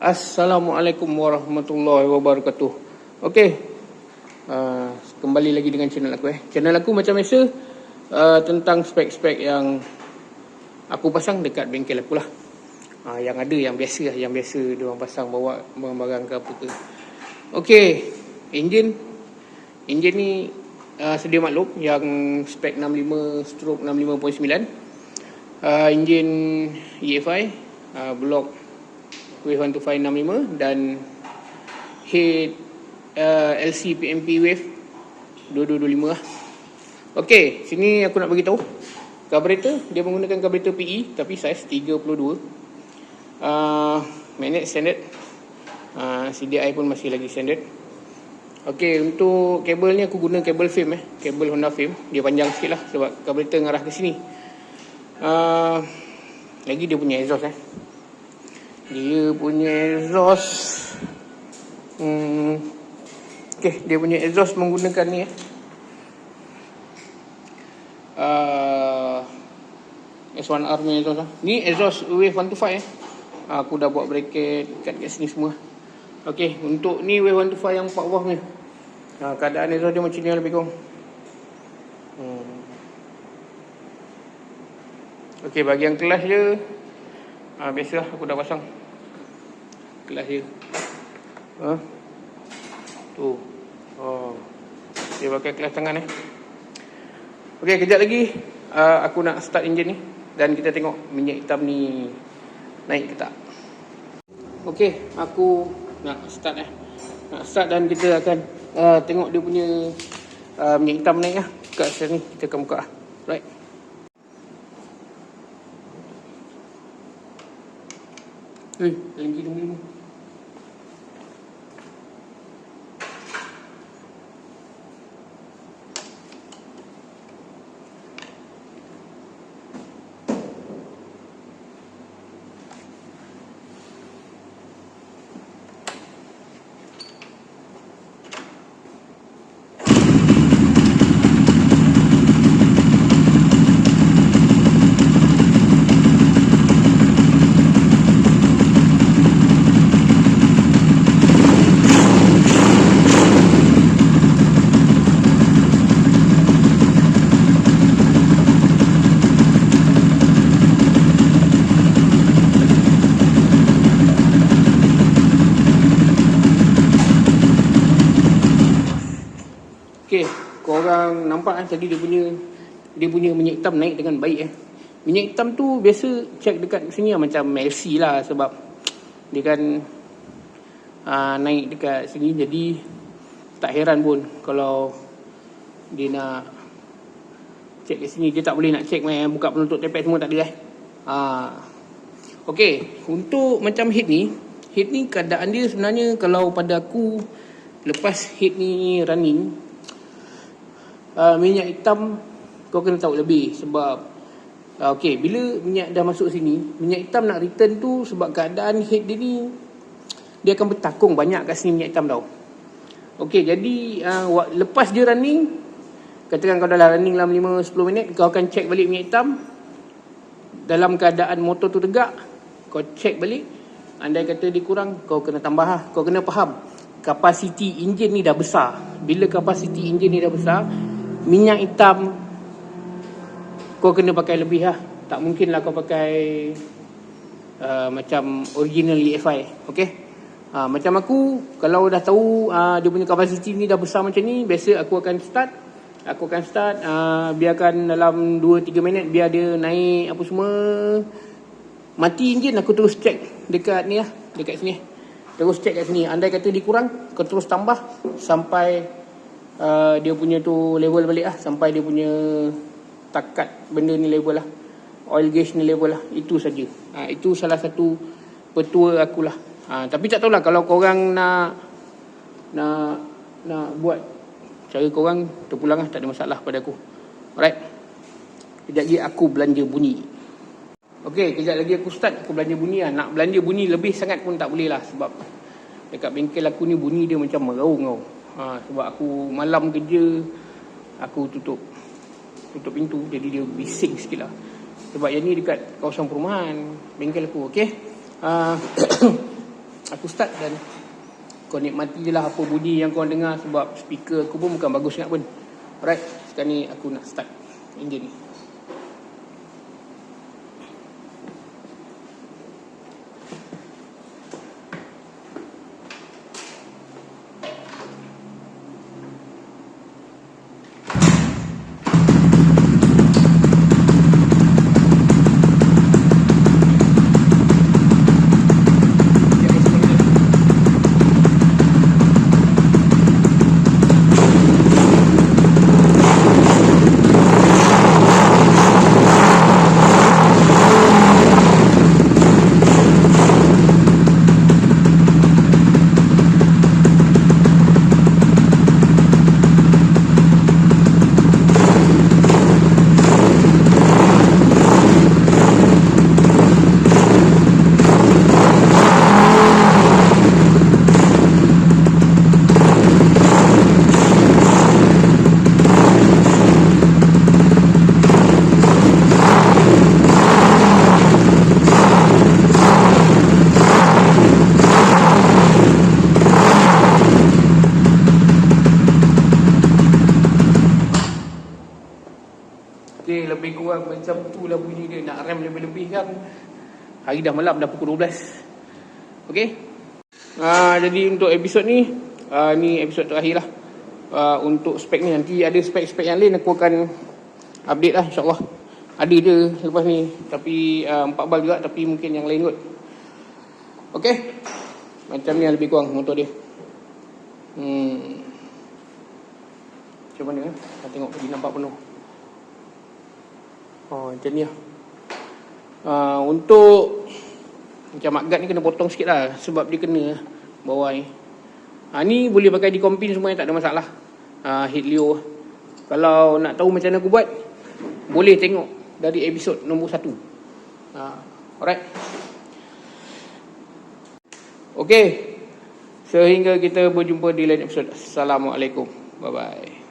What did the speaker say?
Assalamualaikum warahmatullahi wabarakatuh. Okey, kembali lagi dengan channel aku. Channel aku macam biasa tentang spek-spek yang aku pasang dekat bengkel aku lah. Yang ada, yang biasa lah, yang biasa diorang pasang bawa barang ke apa ke. Okey, enjin ni sedia maklum yang spek 65/65.9. Enjin EFI blok Wave 12565 dan head LC PMP Wave 2225 lah. Okey, sini aku nak bagi tahu. Carburetor dia menggunakan carburetor PE tapi saiz 32. Magnet standard. CDI pun masih lagi standard. Okey, untuk kabel ni aku guna kabel film kabel Honda film. Dia panjang sikit lah sebab carburetor mengarah ke sini. Lagi dia punya exhaust Dia punya exhaust dia punya exhaust menggunakan ni S1R punya exhaust Ni exhaust Wave 125 Aku dah buat bracket kat sini semua. Okey, untuk ni Wave 125 yang 4 valve ni. Keadaan exhaust dia macam ni lebih kurang. Okey, bagi yang kelas dia biasalah aku dah pasang kelas dia. Tu. Dia pakai kelas tangan Okey, kejap lagi aku nak start enjin ni dan kita tengok minyak hitam ni naik ke tak. Okey, aku nak start Nak start dan kita akan tengok dia punya minyak hitam naik kat sini. Kita akan buka right. Lagi tunggu. Okey, korang nampak tadi dia punya minyak hitam naik dengan baik Minyak hitam tu biasa check dekat sini macam LC lah sebab dia kan naik dekat sini, jadi tak heran pun kalau dia nak check kat sini. Dia tak boleh nak check buka penutup tepek semua, tak ada Okey, untuk macam head ni keadaan dia sebenarnya kalau pada aku lepas head ni running, minyak hitam kau kena tahu lebih sebab okey, bila minyak dah masuk sini, minyak hitam nak return tu sebab keadaan head dia ni dia akan bertakung banyak kat sini minyak hitam tau. Okey, jadi lepas dia running, katakan kau dah running dalam 5-10 minit, kau akan check balik minyak hitam. Dalam keadaan motor tu tegak, kau check balik. Andai kata dia kurang, kau kena tambah Kau kena faham kapasiti enjin ni dah besar. Bila kapasiti enjin ni dah besar, minyak hitam kau kena pakai lebih Tak mungkin lah kau pakai macam original EFI. Okey, macam aku kalau dah tahu dia punya kapasiti ni dah besar macam ni, biasa aku akan start biarkan dalam 2-3 minit biar dia naik apa semua, mati enjin, aku terus check dekat ni dekat sini. Terus check kat sini. Andai kata dia kurang, kau terus tambah sampai dia punya tu level balik sampai dia punya takat benda ni level oil gauge ni level itu saja. Itu salah satu petua akulah. Tapi tak tahulah kalau korang nak buat cara korang, terpulang tak ada masalah pada aku. Alright, kejap lagi aku belanja bunyi. Okey, kejap lagi aku start, aku belanja bunyi Nak belanja bunyi lebih sangat pun tak boleh sebab dekat bengkel aku ni bunyi dia macam meraung sebab aku malam kerja, aku tutup pintu, jadi dia bising sikit sebab yang ni dekat kawasan perumahan bengkel aku. Okey, aku start dan kau nikmati je lah apa bunyi yang kau dengar, sebab speaker aku pun bukan bagus sangat pun. Alright, sekarang ni aku nak start enjin ni. Okay, lebih kurang macam tu lah bunyi dia. Nak rem lebih-lebih kan. Hari dah malam, dah pukul 12. Okay. Jadi untuk episod ni, ni episod terakhir lah. Untuk spek ni, nanti ada spek-spek yang lain aku akan update lah, insyaAllah. Ada je lepas ni, tapi 4 bal juga, tapi mungkin yang lain kot. Okay. Macam ni lebih kurang motor dia. Macam mana Kita tengok lagi nampak penuh. Macam ni lah. Untuk macam maggat ni kena potong sikit lah, sebab dia kena bawah ni. Ni boleh pakai di kompin semua, tak ada masalah. Helio. Kalau nak tahu macam mana aku buat, boleh tengok dari episod nombor 1. Alright. Okay. Sehingga kita berjumpa di lain episod. Assalamualaikum. Bye bye.